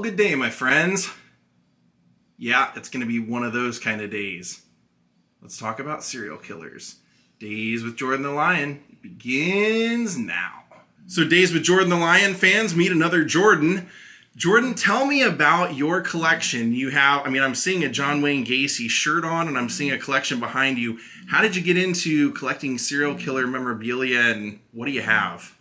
Well, good day, my friends. Yeah, it's going to be one of those kind of days. Let's talk about serial killers. Daze with Jordan the Lion begins now. So Daze with Jordan the Lion fans, meet another Jordan. Jordan, tell me about your collection. You have, I'm seeing a John Wayne Gacy shirt on, and I'm seeing a collection behind you. How did you get into collecting serial killer memorabilia, and what do you have?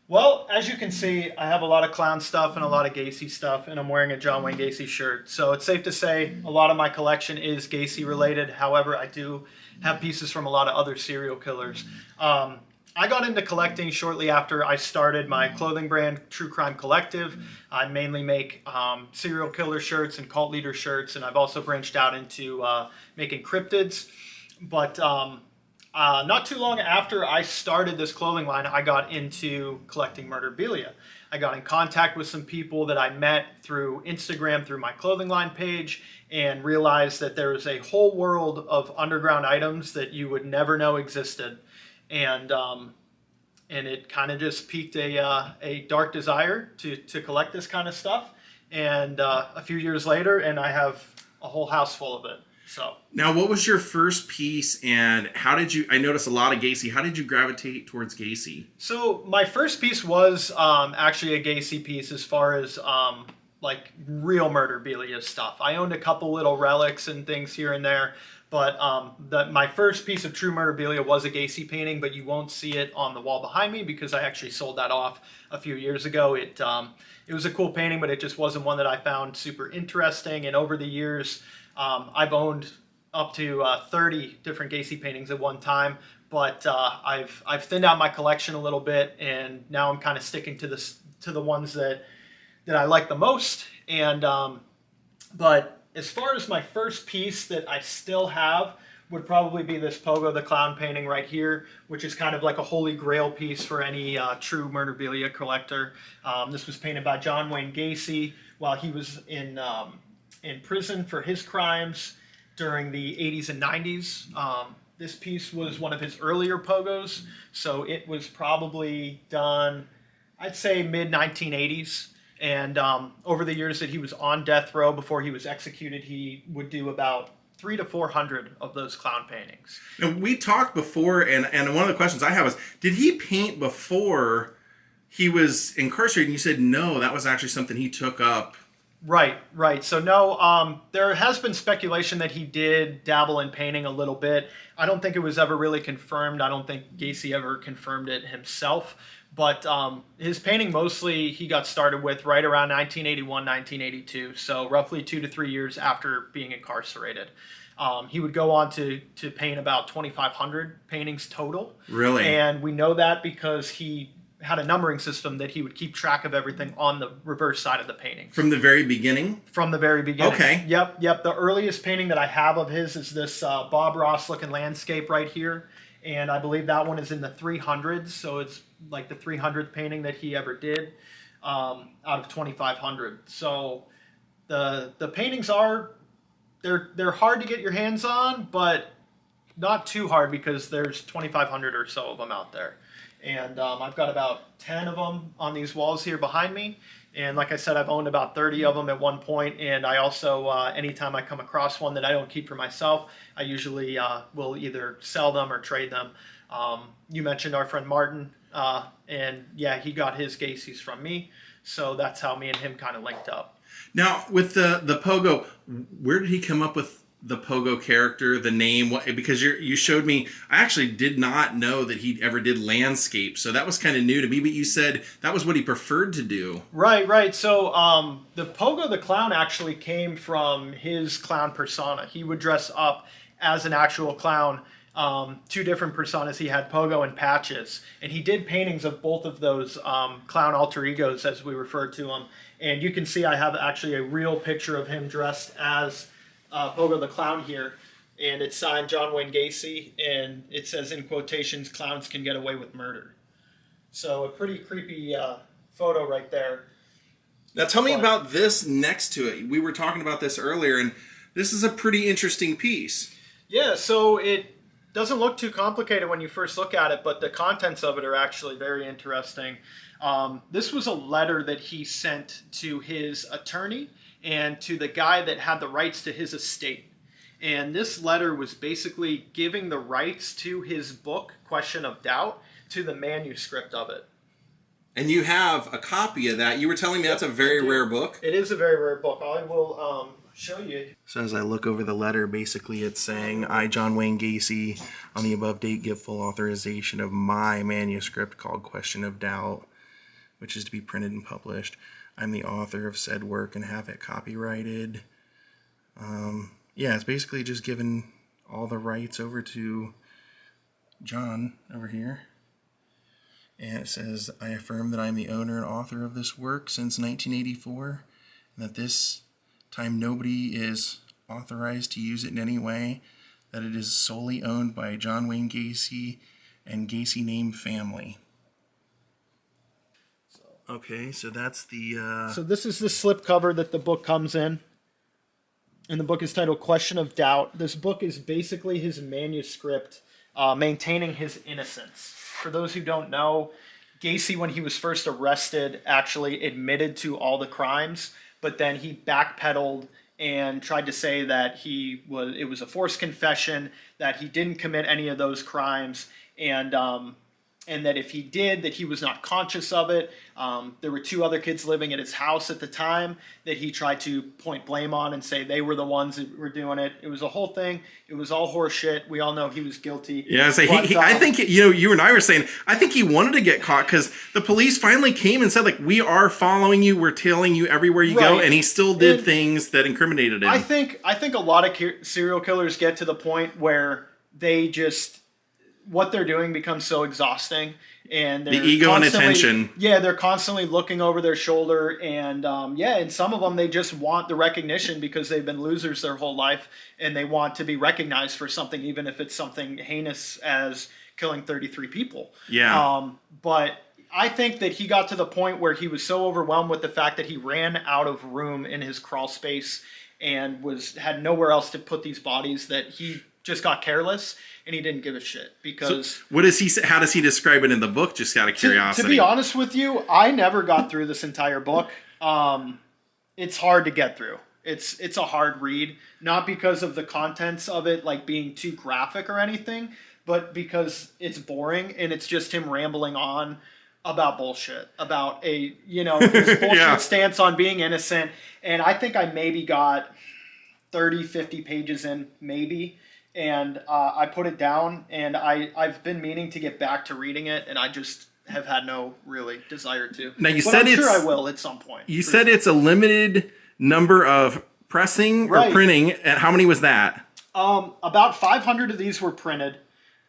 Well, as you can see, I have a lot of clown stuff and a lot of Gacy stuff, and I'm wearing a John Wayne Gacy shirt. So it's safe to say a lot of my collection is Gacy related. However, I do have pieces from a lot of other serial killers. I got into collecting shortly after I started my clothing brand, True Crime Collective. I mainly make serial killer shirts and cult leader shirts, and I've also branched out into making cryptids. But not too long after I started this clothing line, I got into collecting murderabilia. I got in contact with some people that I met through Instagram, through my clothing line page, and realized that there was a whole world of underground items that you would never know existed. And it kind of just piqued a dark desire to collect this kind of stuff. And a few years later, and I have a whole house full of it. So now, what was your first piece, and how did you? I noticed a lot of Gacy. How did you gravitate towards Gacy? So my first piece was actually a Gacy piece, as far as like real murderabilia stuff. I owned a couple little relics and things here and there, but my first piece of true murderabilia was a Gacy painting, but you won't see it on the wall behind me because I actually sold that off a few years ago. It was a cool painting, but it just wasn't one that I found super interesting. And over the years, I've owned up to 30 different Gacy paintings at one time, but I've thinned out my collection a little bit, and now I'm kind of sticking to the ones that I like the most. And but as far as my first piece that I still have would probably be this Pogo the Clown painting right here, which is kind of like a holy grail piece for any true murderabilia collector. This was painted by John Wayne Gacy while he was in prison for his crimes during the 80s and 90s. This piece was one of his earlier Pogos, so it was probably done, I'd say, mid-1980s. And over the years that he was on death row before he was executed, he would do about 300 to 400 of those clown paintings. Now, we talked before, and one of the questions I have is, did he paint before he was incarcerated? And you said no, that was actually something he took up. Right. So no, there has been speculation that he did dabble in painting a little bit. I don't think it was ever really confirmed. I don't think Gacy ever confirmed it himself. But his painting mostly he got started with right around 1981, 1982. So roughly 2 to 3 years after being incarcerated. He would go on to paint about 2,500 paintings total. Really? And we know that because he had a numbering system that he would keep track of everything on the reverse side of the painting. From the very beginning? From the very beginning. Okay. Yep. The earliest painting that I have of his is this Bob Ross looking landscape right here. And I believe that one is in the 300s. So it's like the 300th painting that he ever did out of 2,500. So the paintings they're hard to get your hands on, but not too hard because there's 2,500 or so of them out there. And I've got about 10 of them on these walls here behind me. And like I said, I've owned about 30 of them at one point. And I also, anytime I come across one that I don't keep for myself, I usually will either sell them or trade them. You mentioned our friend Martin. And yeah, he got his Gacys from me. So that's how me and him kind of linked up. Now, with the Pogo, where did he come up with the Pogo character, the name? Because you showed me, I actually did not know that he ever did landscape, so that was kind of new to me, but you said that was what he preferred to do. Right. So the Pogo the Clown actually came from his clown persona. He would dress up as an actual clown. 2 different personas. He had Pogo and Patches, and he did paintings of both of those clown alter egos, as we refer to them. And you can see I have actually a real picture of him dressed as Pogo the Clown here, and it's signed John Wayne Gacy, and it says in quotations, "Clowns can get away with murder." So a pretty creepy photo right there. Now tell me about this next to it. We were talking about this earlier, and this is a pretty interesting piece. Yeah, so doesn't look too complicated when you first look at it, but the contents of it are actually very interesting. This was a letter that he sent to his attorney and to the guy that had the rights to his estate. And this letter was basically giving the rights to his book, Question of Doubt, to the manuscript of it. And you have a copy of that. You were telling me that's a very rare book? It is a very rare book. I will show you. So as I look over the letter, basically it's saying, I, John Wayne Gacy, on the above date give full authorization of my manuscript called Question of Doubt, which is to be printed and published. I'm the author of said work and have it copyrighted. Yeah, it's basically just giving all the rights over to John over here. And it says, I affirm that I'm the owner and author of this work since 1984, and that this time nobody is authorized to use it in any way, that it is solely owned by John Wayne Gacy and Gacy name family. Okay, so that's the... So this is the slipcover that the book comes in. And the book is titled Question of Doubt. This book is basically his manuscript maintaining his innocence. For those who don't know, Gacy, when he was first arrested, actually admitted to all the crimes, but then he backpedaled and tried to say that it was a forced confession, that he didn't commit any of those crimes, and that if he did, that he was not conscious of it. There were 2 other kids living at his house at the time that he tried to point blame on and say they were the ones that were doing it. It was a whole thing. It was all horseshit. We all know he was guilty. Yeah, so I think, you and I were saying, I think he wanted to get caught because the police finally came and said, like, we are following you. We're tailing you everywhere you go. And he still did things that incriminated him. I think a lot of serial killers get to the point where they just... what they're doing becomes so exhausting, and the ego and attention. Yeah, they're constantly looking over their shoulder, and and some of them, they just want the recognition because they've been losers their whole life, and they want to be recognized for something, even if it's something heinous as killing 33 people. Yeah. But I think that he got to the point where he was so overwhelmed with the fact that he ran out of room in his crawl space and had nowhere else to put these bodies that he just got careless, and he didn't give a shit because... So what does he say? How does he describe it in the book? Just out of curiosity. To be honest with you, I never got through this entire book. It's hard to get through. It's a hard read, not because of the contents of it like being too graphic or anything, but because it's boring and it's just him rambling on about bullshit, about his bullshit stance on being innocent. And I think I maybe got 30, 50 pages in, maybe. And I put it down, and I've been meaning to get back to reading it, and I just have had no really desire to. Now I'm sure I will at some point. You said it's a limited number of pressing or printing, and how many was that? About 500 of these were printed,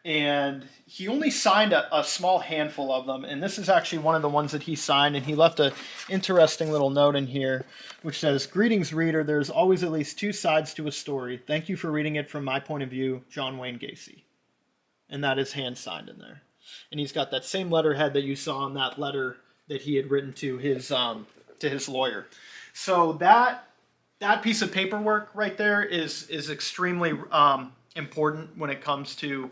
and he only signed a small handful of them, and this is actually one of the ones that he signed, and he left an interesting little note in here, which says, "Greetings, reader. There's always at least 2 sides to a story. Thank you for reading it from my point of view, John Wayne Gacy." And that is hand-signed in there. And he's got that same letterhead that you saw in that letter that he had written to his lawyer. So that piece of paperwork right there is extremely important when it comes to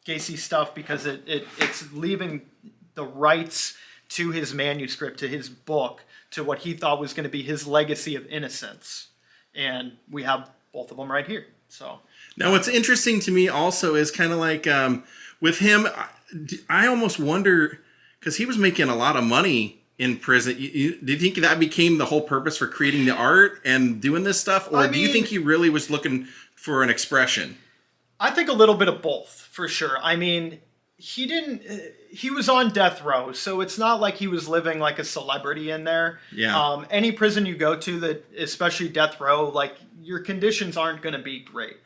Gacy stuff, because it's leaving the rights to his manuscript, to his book, to what he thought was going to be his legacy of innocence. And we have both of them right here. So now what's interesting to me also is kind of like with him, I almost wonder, because he was making a lot of money in prison. Do you think that became the whole purpose for creating the art and doing this stuff? Or do you think he really was looking for an expression? I think a little bit of both, for sure. I mean, he was on death row, so it's not like he was living like a celebrity in there. Yeah. Any prison you go to, that, especially death row, like, your conditions aren't going to be great.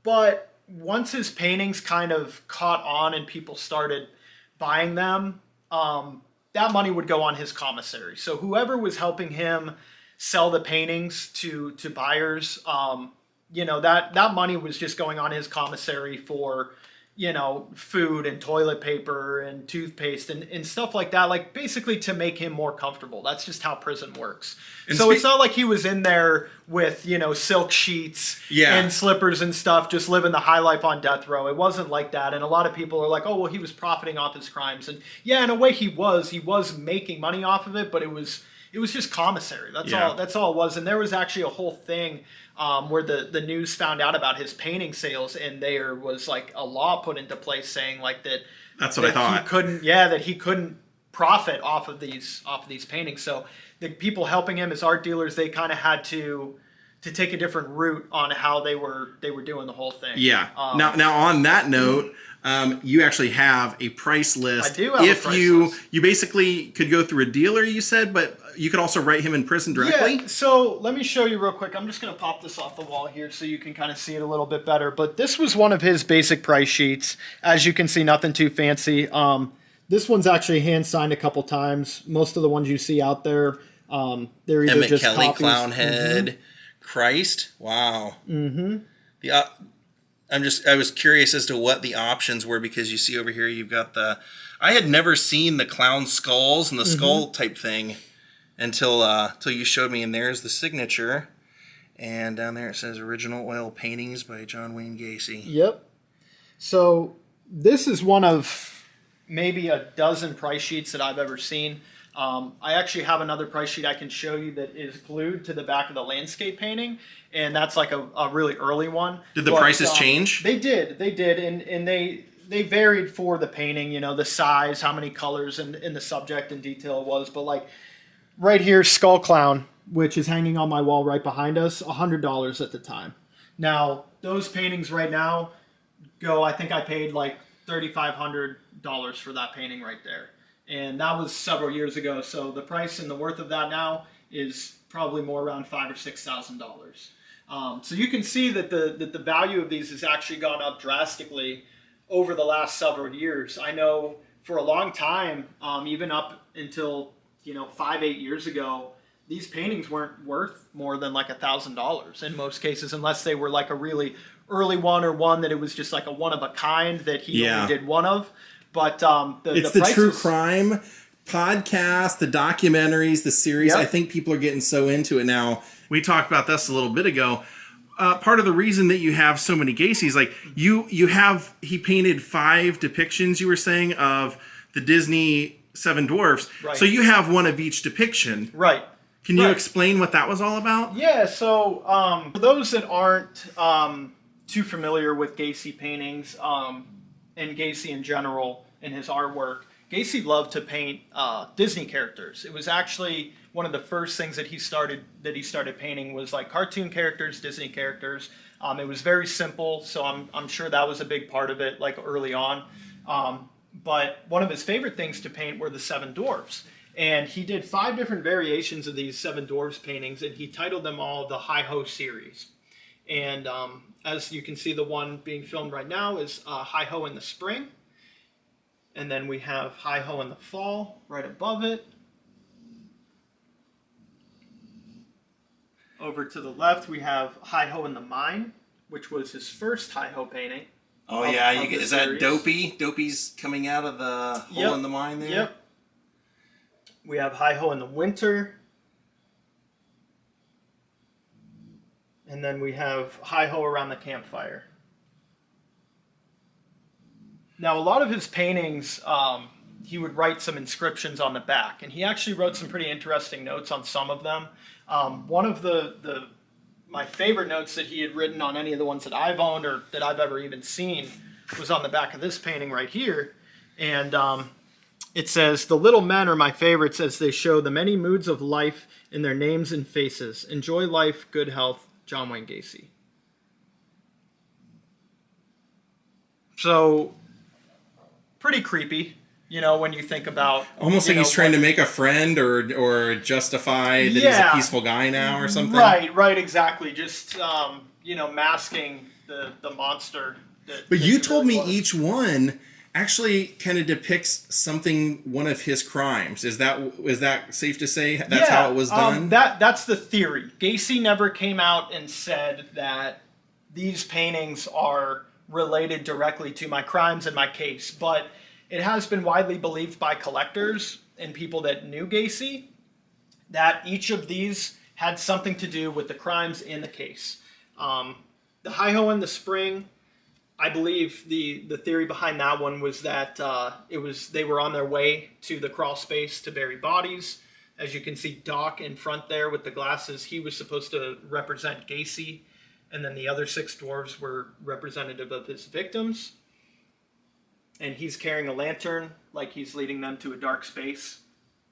But once his paintings kind of caught on and people started buying them, that money would go on his commissary. So whoever was helping him sell the paintings to buyers, that money was just going on his commissary for, food and toilet paper and toothpaste and stuff like that, like basically to make him more comfortable. That's just how prison works. And so it's not like he was in there with, silk sheets Yeah. and slippers and stuff, just living the high life on death row. It wasn't like that. And a lot of people are like, oh, well, he was profiting off his crimes. And yeah, in a way he was making money off of it, but it was just commissary. That's all it was. And there was actually a whole thing where the news found out about his painting sales, and there was like a law put into place saying like that. That's what I thought. He couldn't profit off of these paintings. So the people helping him as art dealers, they kind of had to take a different route on how they were doing the whole thing. Yeah. Now on that note, you actually have a price list. I do have a price list. You basically could go through a dealer, you said, but you could also write him in prison directly? Yeah, so let me show you real quick. I'm just going to pop this off the wall here so you can kind of see it a little bit better. But this was one of his basic price sheets. As you can see, nothing too fancy. This one's actually hand-signed a couple times. Most of the ones you see out there, they're either Emmett just Kelly, copies. Clownhead, Christ. Wow. Mm-hmm. I was curious as to what the options were, because you see over here you've got I had never seen the clown skulls and the skull type thing until you showed me, and there's the signature, and down there it says original oil paintings by John Wayne Gacy. Yep. So this is one of maybe a dozen price sheets that I've ever seen. I actually have another price sheet I can show you that is glued to the back of the landscape painting, and that's like a really early one. Did the prices change? They did, and they varied for the painting, the size, how many colors, and the subject and detail it was. But like right here, Skull Clown, which is hanging on my wall right behind us, $100 at the time. Now, those paintings right now I think I paid like $3,500 for that painting right there. And that was several years ago. So the price and the worth of that now is probably more around $5,000 or $6,000. So you can see that the value of these has actually gone up drastically over the last several years. I know for a long time, even up until 5-8 years ago, these paintings weren't worth more than like $1,000 in most cases, unless they were like a really early one, or one that it was just like a one of a kind that he only did one of. But it's the true crime podcast, the documentaries, the series. Yep. I think people are getting so into it now. We talked about this a little bit ago. Part of the reason that you have so many Gacys, like he painted 5 depictions, you were saying, of the Disney Seven Dwarfs. Right. So you have one of each depiction. Right. Can you explain what that was all about? Yeah. So for those that aren't too familiar with Gacy paintings, and Gacy in general in his artwork, Gacy loved to paint Disney characters. It was actually one of the first things that he started painting was like cartoon characters, Disney characters. It was very simple, so I'm sure that was a big part of it, like early on. But one of his favorite things to paint were the Seven Dwarfs. And he did 5 different variations of these Seven Dwarfs paintings, and he titled them all the Hi-Ho series. And as you can see, the one being filmed right now is Hi-Ho in the spring. And then we have Hi-Ho in the fall right above it. Over to the left, we have Hi-Ho in the mine, which was his first Hi-Ho painting. Oh, yeah. Is that Dopey? Dopey's coming out of the hole in the mine there? Yep. We have Hi-Ho in the winter. And then we have Hi-Ho around the campfire. Now, a lot of his paintings, he would write some inscriptions on the back. And he actually wrote some pretty interesting notes on some of them. One of my favorite notes that he had written on any of the ones that I've owned or that I've ever even seen was on the back of this painting right here. And it says, "The little men are my favorites as they show the many moods of life in their names and faces. Enjoy life, good health, John Wayne Gacy." So, pretty creepy, when you think about... Almost like he's trying to make a friend or justify that he's a peaceful guy now or something. Right, exactly. Just, masking the monster. But you told me each one actually kind of depicts one of his crimes. Is that safe to say? That's how it was done? That's the theory. Gacy never came out and said that these paintings are related directly to my crimes and my case, but it has been widely believed by collectors and people that knew Gacy that each of these had something to do with the crimes in the case. The hi-ho in the spring, I believe the theory behind that one was that they were on their way to the crawl space to bury bodies. As you can see, Doc in front there with the glasses, he was supposed to represent Gacy, and then the other 6 dwarves were representative of his victims. And he's carrying a lantern like he's leading them to a dark space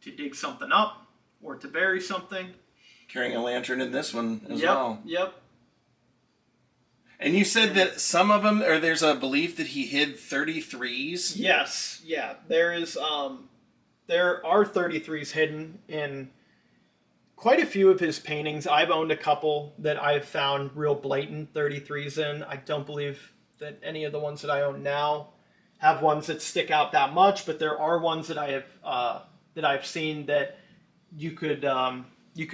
to dig something up or to bury something. Carrying a lantern in this one as well. Yep. And you said that some of them, or there's a belief that he hid 33s? Yes, yeah. There are 33s hidden in quite a few of his paintings. I've owned a couple that I've found real blatant 33s in. I don't believe that any of the ones that I own now have ones that stick out that much, but there are ones that I've seen that you could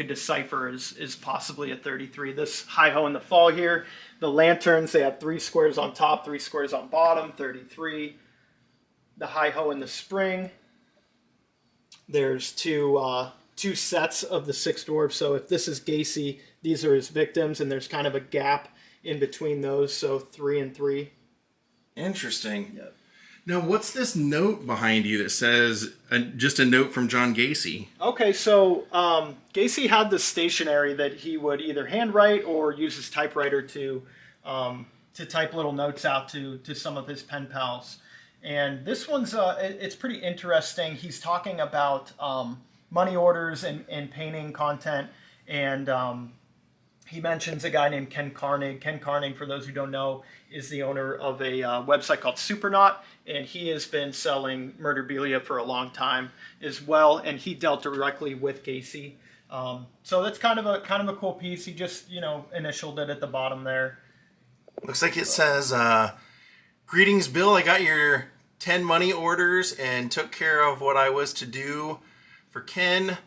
decipher as possibly a 33. This hi-ho in the fall here, the lanterns, they have 3 squares on top, 3 squares on bottom, 33. The hi-ho in the spring, there's two sets of the 6 dwarves. So if this is Gacy, these are his victims, and there's kind of a gap in between those, so 3 and 3. Interesting. Yep. Now, what's this note behind you that says, just a note from John Gacy? Okay, so Gacy had this stationery that he would either handwrite or use his typewriter to type little notes out to some of his pen pals. And this one's, it's pretty interesting. He's talking about money orders and painting content, and he mentions a guy named Ken Carnig. Ken Carnig, for those who don't know, is the owner of a website called Supernaut, and he has been selling murderabilia for a long time as well, and he dealt directly with Gacy. So that's kind of a cool piece. He just, initialed it at the bottom there. Looks like it says, "Greetings, Bill. I got your 10 money orders and took care of what I was to do for Ken.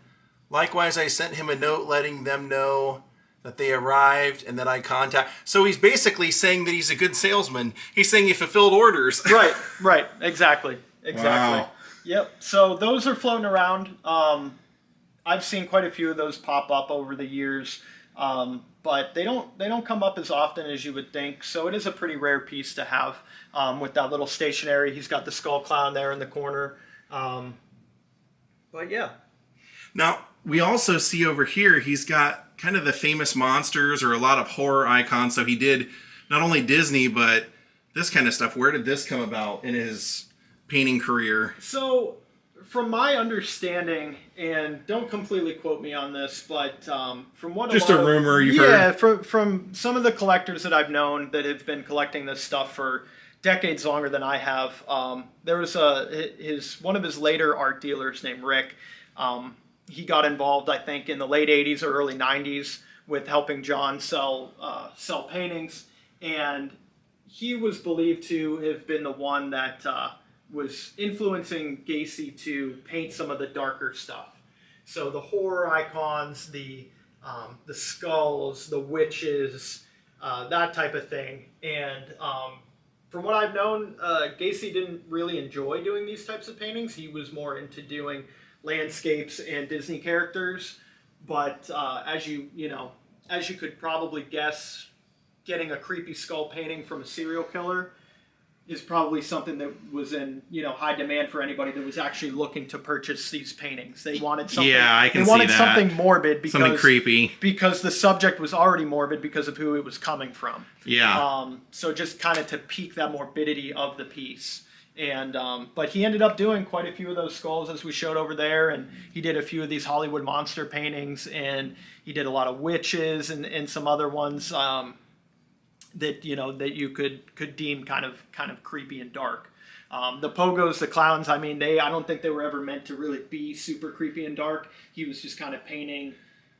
Likewise, I sent him a note letting them know that they arrived and that I contact." So he's basically saying that he's a good salesman. He's saying he fulfilled orders. Right. Exactly. Wow. Yep. So those are floating around. I've seen quite a few of those pop up over the years, but they don't come up as often as you would think. So it is a pretty rare piece to have with that little stationery. He's got the skull clown there in the corner. But yeah. Now, we also see over here, he's got kind of the famous monsters or a lot of horror icons. So he did not only Disney, but this kind of stuff. Where did this come about in his painting career? So, from my understanding, and don't completely quote me on this, but from what just a rumor you've heard. Yeah, from some of the collectors that I've known that have been collecting this stuff for decades longer than I have, there was one of his later art dealers named Rick. He got involved, I think, in the late 80s or early 90s with helping John sell paintings, and he was believed to have been the one that was influencing Gacy to paint some of the darker stuff. So the horror icons, the skulls, the witches, that type of thing. And from what I've known, Gacy didn't really enjoy doing these types of paintings. He was more into doing landscapes and Disney characters, but as you could probably guess, getting a creepy skull painting from a serial killer is probably something that was in high demand for anybody that was actually looking to purchase these paintings. They wanted something. Yeah, I can see that. They wanted something morbid because something creepy because the subject was already morbid because of who it was coming from. Yeah. So just kind of to pique that morbidity of the piece. And but he ended up doing quite a few of those skulls as we showed over there, and he did a few of these Hollywood monster paintings, and he did a lot of witches and some other ones that you could deem kind of creepy and dark. The Pogos, the clowns, I don't think they were ever meant to really be super creepy and dark. He was just kind of painting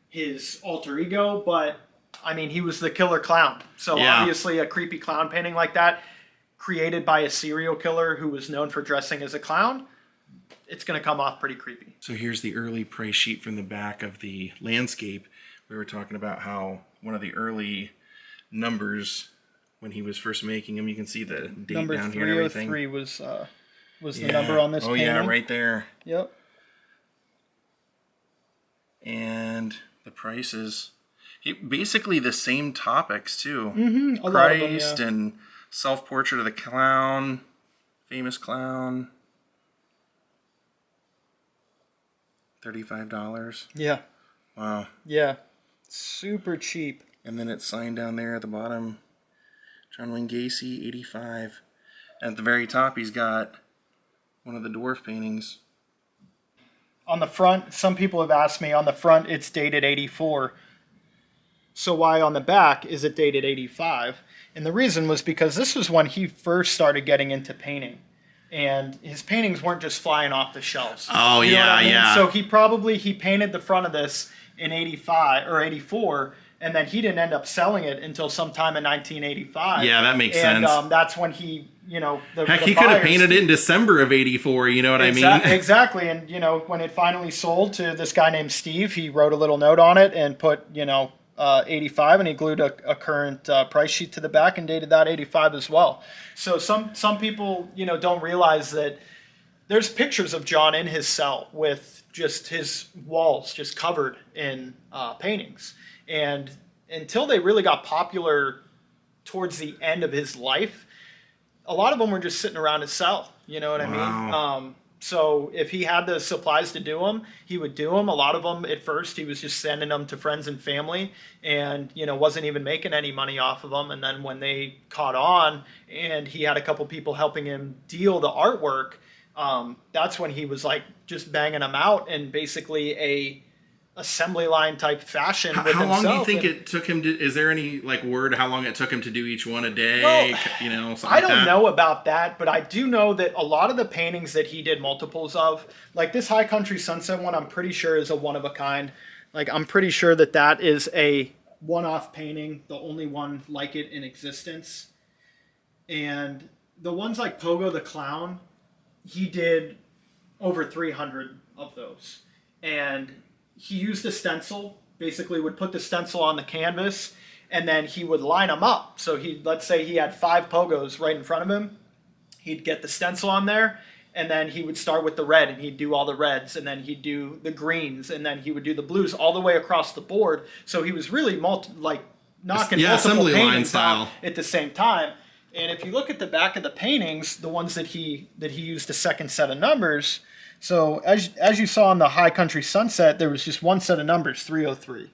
his alter ego, but he was the killer clown. So yeah. Obviously a creepy clown painting like that, created by a serial killer who was known for dressing as a clown, it's going to come off pretty creepy. So here's the early price sheet from the back of the landscape. We were talking about how one of the early numbers when he was first making them. You can see the date Number down here and everything. 303 was the number on this painting. Oh yeah, right there. Yep. And the prices, basically the same topics too. Mm-hmm. Christ and self-portrait of the clown, famous clown. $35. Yeah. Wow. Yeah. Super cheap. And then it's signed down there at the bottom. John Wayne Gacy, 85. And at the very top, he's got one of the dwarf paintings. On the front, some people have asked me, on the front it's dated 84. So why on the back is it dated 85? And the reason was because this was when he first started getting into painting. And his paintings weren't just flying off the shelves. Oh, you know yeah, what I mean? yeah. So he painted the front of this in 85 or 84, and then he didn't end up selling it until sometime in 1985. Yeah, that makes sense. And that's when he, Heck, he could have painted it in December of 84, you know what I mean? Exactly. And, when it finally sold to this guy named Steve, he wrote a little note on it and put, 85, and he glued a current price sheet to the back and dated that 85 as well. So some people, don't realize that there's pictures of John in his cell with just his walls just covered in paintings. And until they really got popular towards the end of his life, a lot of them were just sitting around his cell. You know what I mean? So if he had the supplies to do them, he would do them. A lot of them at first, he was just sending them to friends and family and, wasn't even making any money off of them. And then when they caught on and he had a couple people helping him deal the artwork, that's when he was like just banging them out in basically a assembly line type fashion. How long do you think it took him to, is there any word how long it took him to do each one a day? Something I don't know about that, but I do know that a lot of the paintings that he did multiples of, like this High Country Sunset one, I'm pretty sure is a one of a kind. I'm pretty sure that is a one-off painting, the only one like it in existence. And the ones like Pogo the Clown, he did over 300 of those. And he used a stencil, basically would put the stencil on the canvas, and then he would line them up. So let's say he had 5 Pogos right in front of him. He'd get the stencil on there, and then he would start with the red, and he'd do all the reds, and then he'd do the greens, and then he would do the blues all the way across the board. So he was really knocking multiple assembly line paintings style out at the same time. And if you look at the back of the paintings, the ones that he used a second set of numbers. So as you saw in the High Country Sunset, there was just one set of numbers, 303.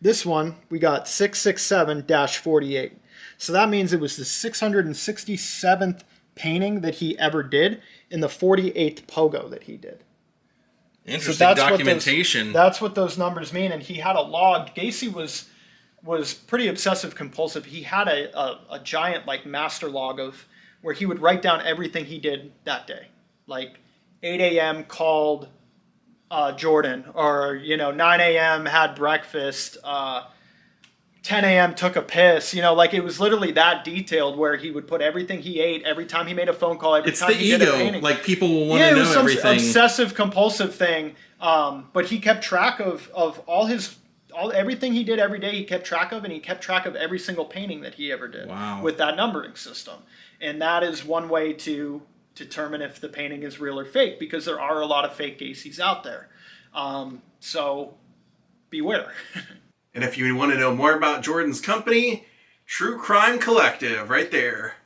This one, we got 667-48. So that means it was the 667th painting that he ever did in the 48th Pogo that he did. Interesting documentation. That's what those numbers mean. And he had a log. Gacy was pretty obsessive compulsive. He had a giant master log of where he would write down everything he did that day. 8 a.m. called Jordan, or 9 a.m. had breakfast, 10 a.m. took a piss. It was literally that detailed where he would put everything he ate every time he made a phone call. Every time he did a painting. People will want to know everything. Yeah, it was some obsessive compulsive thing. But he kept track of everything he did every day. He kept track of, and he kept track of every single painting that he ever did with that numbering system. And that is one way to determine if the painting is real or fake, because there are a lot of fake Gacys out there. So beware. And if you want to know more about Jordan's company, True Crime Collective, right there.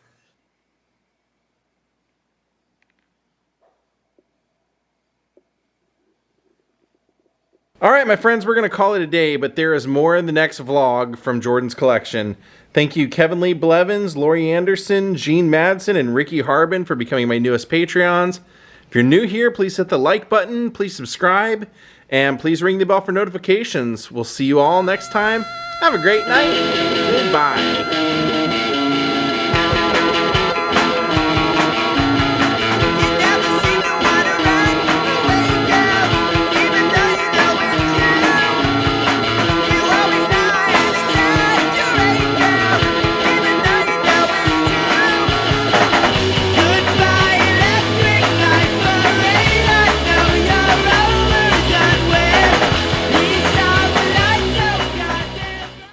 All right, my friends, we're going to call it a day, but there is more in the next vlog from Jordan's collection. Thank you, Kevin Lee Blevins, Lori Anderson, Gene Madsen, and Ricky Harbin for becoming my newest Patreons. If you're new here, please hit the like button, please subscribe, and please ring the bell for notifications. We'll see you all next time. Have a great night. Goodbye.